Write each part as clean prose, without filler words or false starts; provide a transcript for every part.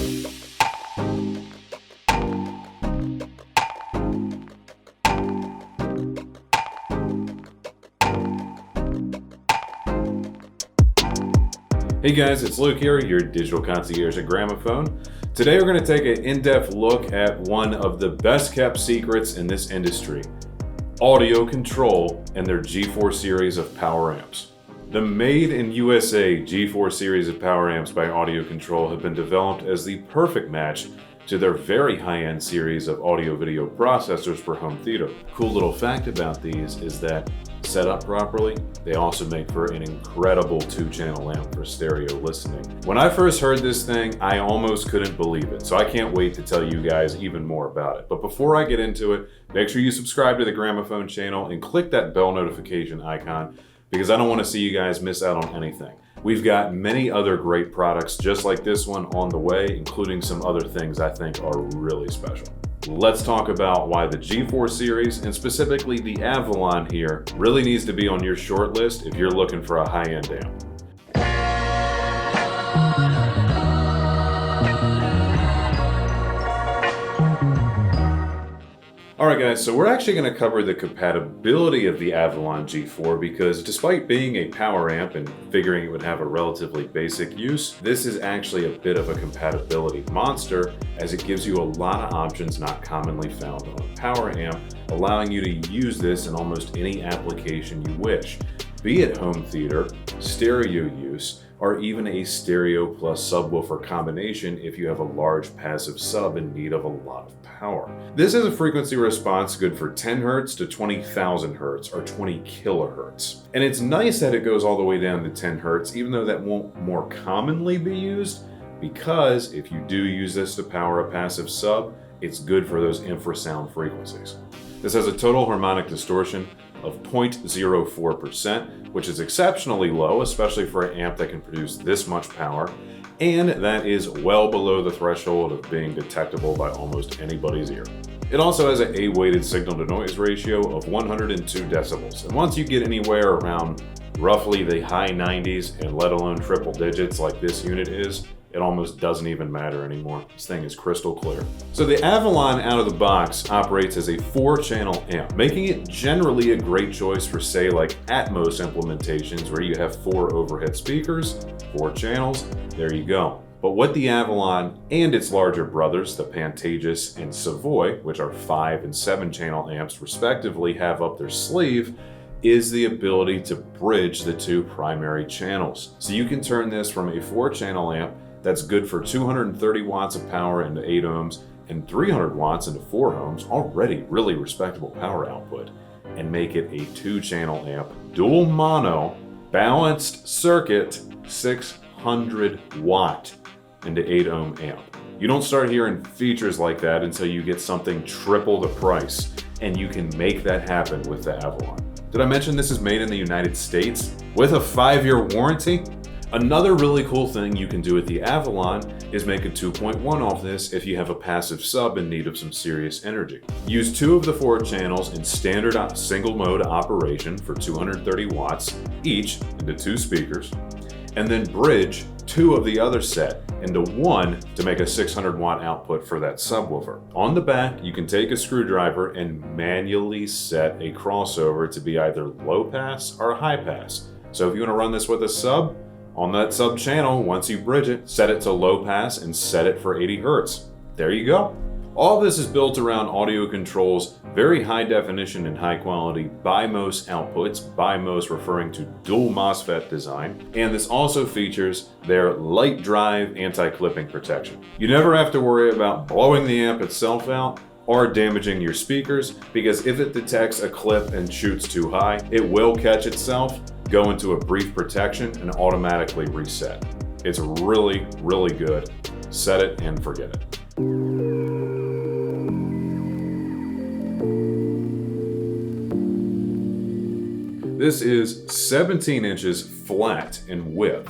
Hey guys, it's Luke here, your digital concierge at Gramophone. Today we're going to take an in-depth look at one of the best kept secrets in this industry, AudioControl and their G4 series of power amps. The made in USA G4 series of power amps by AudioControl have been developed as the perfect match to their very high-end series of audio-video processors for home theater. Cool little fact about these is that set up properly, they also make for an incredible 2-channel amp for stereo listening. When I first heard this thing, I almost couldn't believe it, so I can't wait to tell you guys even more about it. But before I get into it, make sure you subscribe to the Gramophone channel and click that bell notification icon because I don't want to see you guys miss out on anything. We've got many other great products just like this one on the way, including some other things I think are really special. Let's talk about why the G4 series, and specifically the Avalon here, really needs to be on your short list if you're looking for a high-end amp. Alright guys, so we're actually going to cover the compatibility of the Avalon G4 because despite being a power amp and figuring it would have a relatively basic use, this is actually a bit of a compatibility monster as it gives you a lot of options not commonly found on a power amp, allowing you to use this in almost any application you wish, be it home theater, stereo use, or even a stereo plus subwoofer combination if you have a large passive sub in need of a lot of power. This is a frequency response good for 10 Hz to 20,000 Hz or 20 kilohertz. And it's nice that it goes all the way down to 10 Hz, even though that won't more commonly be used, because if you do use this to power a passive sub, it's good for those infrasound frequencies. This has a total harmonic distortion of 0.04%, which is exceptionally low, especially for an amp that can produce this much power, and that is well below the threshold of being detectable by almost anybody's ear. It also has an A-weighted signal-to-noise ratio of 102 decibels, and once you get anywhere around roughly the high 90s and let alone triple digits like this unit is, it almost doesn't even matter anymore. This thing is crystal clear. So the Avalon out of the box operates as a 4-channel amp, making it generally a great choice for say like Atmos implementations where you have 4 overhead speakers, 4 channels, there you go. But what the Avalon and its larger brothers, the Pantages and Savoy, which are 5 and 7-channel amps respectively, have up their sleeve is the ability to bridge the 2 primary channels. So you can turn this from a 4-channel amp that's good for 230 watts of power into 8 ohms and 300 watts into 4 ohms, already really respectable power output, and make it a 2-channel amp, dual mono, balanced circuit, 600 watt into 8 ohm amp. You don't start hearing features like that until you get something triple the price, and you can make that happen with the Avalon. Did I mention this is made in the United States with a 5-year warranty? Another really cool thing you can do with the Avalon is make a 2.1 off this if you have a passive sub in need of some serious energy. Use 2 of the 4 channels in standard single mode operation for 230 watts each into 2 speakers, and then bridge 2 of the other set into 1 to make a 600 watt output for that subwoofer. On the back, you can take a screwdriver and manually set a crossover to be either low pass or high pass. So if you want to run this with a sub, on that sub channel, once you bridge it, set it to low pass and set it for 80 Hertz. There you go. All of this is built around AudioControl's very high definition and high quality BIMOS outputs, BIMOS referring to dual MOSFET design, and this also features their light drive anti-clipping protection. You never have to worry about blowing the amp itself out or damaging your speakers, because if it detects a clip and shoots too high, it will catch itself, go into a brief protection, and automatically reset. It's really, really good. Set it and forget it. This is 17 inches flat in width,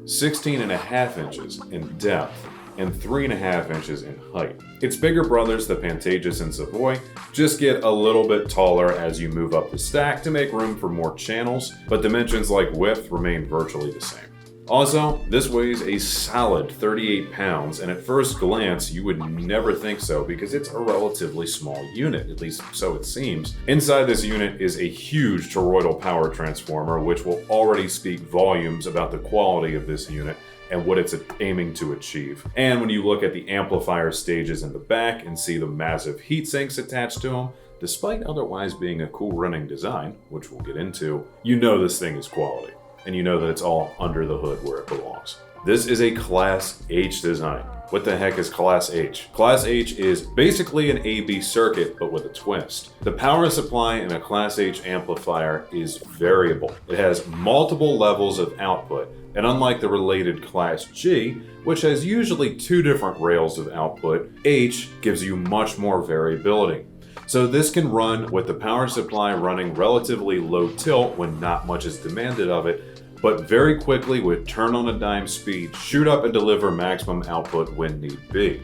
16.5 inches in depth, and 3.5 inches in height. Its bigger brothers, the Pantages and Savoy, just get a little bit taller as you move up the stack to make room for more channels, but dimensions like width remain virtually the same. Also, this weighs a solid 38 pounds, and at first glance, you would never think so because it's a relatively small unit, at least so it seems. Inside this unit is a huge toroidal power transformer, which will already speak volumes about the quality of this unit and what it's aiming to achieve. And when you look at the amplifier stages in the back and see the massive heat sinks attached to them, despite otherwise being a cool running design, which we'll get into, you know this thing is quality. And you know that it's all under the hood where it belongs. This is a Class H design. What the heck is Class H? Class H is basically an AB circuit, but with a twist. The power supply in a Class H amplifier is variable. It has multiple levels of output, and unlike the related Class G, which has usually 2 different rails of output, H gives you much more variability. So this can run with the power supply running relatively low tilt when not much is demanded of it, but very quickly with turn on a dime speed, shoot up and deliver maximum output when need be.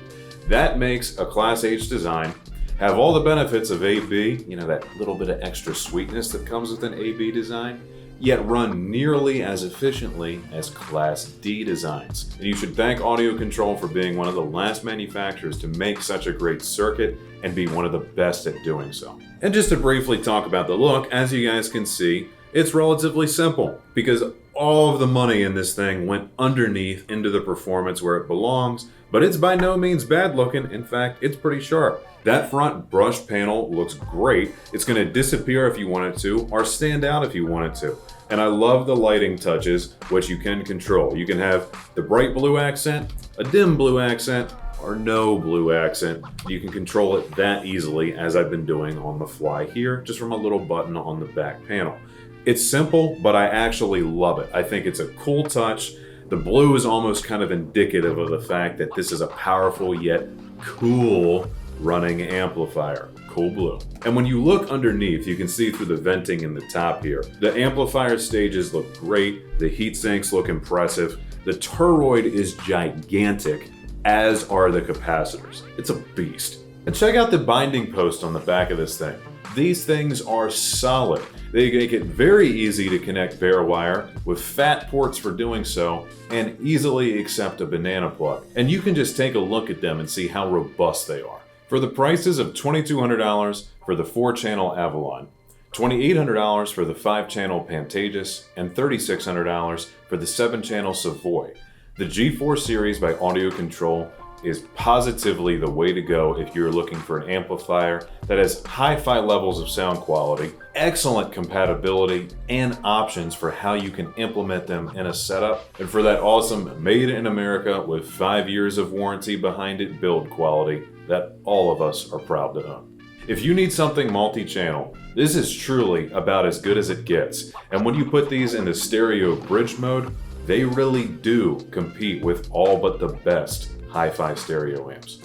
That makes a Class H design have all the benefits of AB, you know, that little bit of extra sweetness that comes with an AB design, yet run nearly as efficiently as Class D designs. And you should thank AudioControl for being one of the last manufacturers to make such a great circuit and be one of the best at doing so. And just to briefly talk about the look, as you guys can see, it's relatively simple because all of the money in this thing went underneath into the performance where it belongs, but it's by no means bad looking. In fact, it's pretty sharp. That front brush panel looks great. It's going to disappear if you want it to, or stand out if you want it to. And I love the lighting touches, which you can control. You can have the bright blue accent, a dim blue accent, or no blue accent. You can control it that easily, as I've been doing on the fly here, just from a little button on the back panel. It's simple, but I actually love it. I think it's a cool touch. The blue is almost kind of indicative of the fact that this is a powerful yet cool running amplifier. Cool blue. And when you look underneath, you can see through the venting in the top here. The amplifier stages look great. The heat sinks look impressive. The toroid is gigantic, as are the capacitors. It's a beast. And check out the binding post on the back of this thing. These things are solid. They make it very easy to connect bare wire with fat ports for doing so, and easily accept a banana plug. And you can just take a look at them and see how robust they are. For the prices of $2,200 for the 4-channel Avalon, $2,800 for the 5-channel Pantages, and $3,600 for the 7-channel Savoy, the G4 series by AudioControl is positively the way to go if you're looking for an amplifier that has hi-fi levels of sound quality, excellent compatibility, and options for how you can implement them in a setup, and for that awesome made in America with 5 years of warranty behind it build quality that all of us are proud to own. If you need something multi-channel, this is truly about as good as it gets, and when you put these into stereo bridge mode, they really do compete with all but the best hi-fi stereo amps.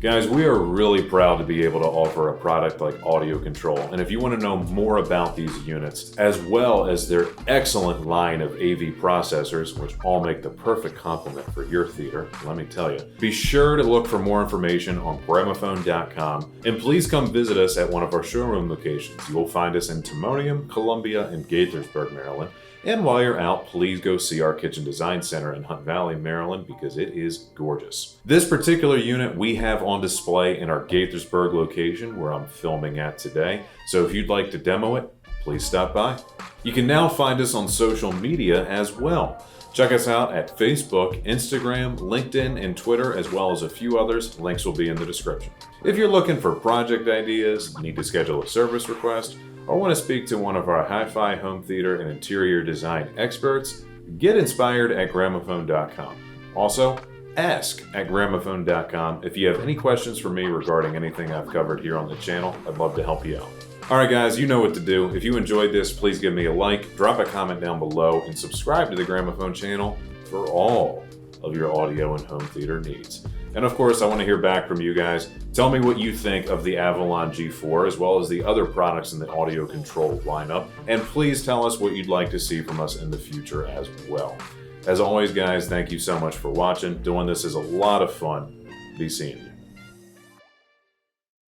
Guys, we are really proud to be able to offer a product like AudioControl, and if you want to know more about these units, as well as their excellent line of AV processors, which all make the perfect complement for your theater, let me tell you, be sure to look for more information on Gramophone.com, and please come visit us at one of our showroom locations. You will find us in Timonium, Columbia, and Gaithersburg, Maryland. And while you're out, please go see our Kitchen Design Center in Hunt Valley, Maryland, because it is gorgeous. This particular unit we have on display in our Gaithersburg location, where I'm filming at today. So if you'd like to demo it, please stop by. You can now find us on social media as well. Check us out at Facebook, Instagram, LinkedIn, and Twitter, as well as a few others. Links will be in the description. If you're looking for project ideas, need to schedule a service request, or want to speak to one of our hi-fi home theater and interior design experts, get inspired at Gramophone.com. Also, ask at Gramophone.com if you have any questions for me regarding anything I've covered here on the channel. I'd love to help you out. Alright guys, you know what to do. If you enjoyed this, please give me a like, drop a comment down below, and subscribe to the Gramophone channel for all of your audio and home theater needs. And of course, I want to hear back from you guys. Tell me what you think of the Avalon G4, as well as the other products in the AudioControl lineup. And please tell us what you'd like to see from us in the future as well. As always, guys, thank you so much for watching. Doing this is a lot of fun. Be seeing you.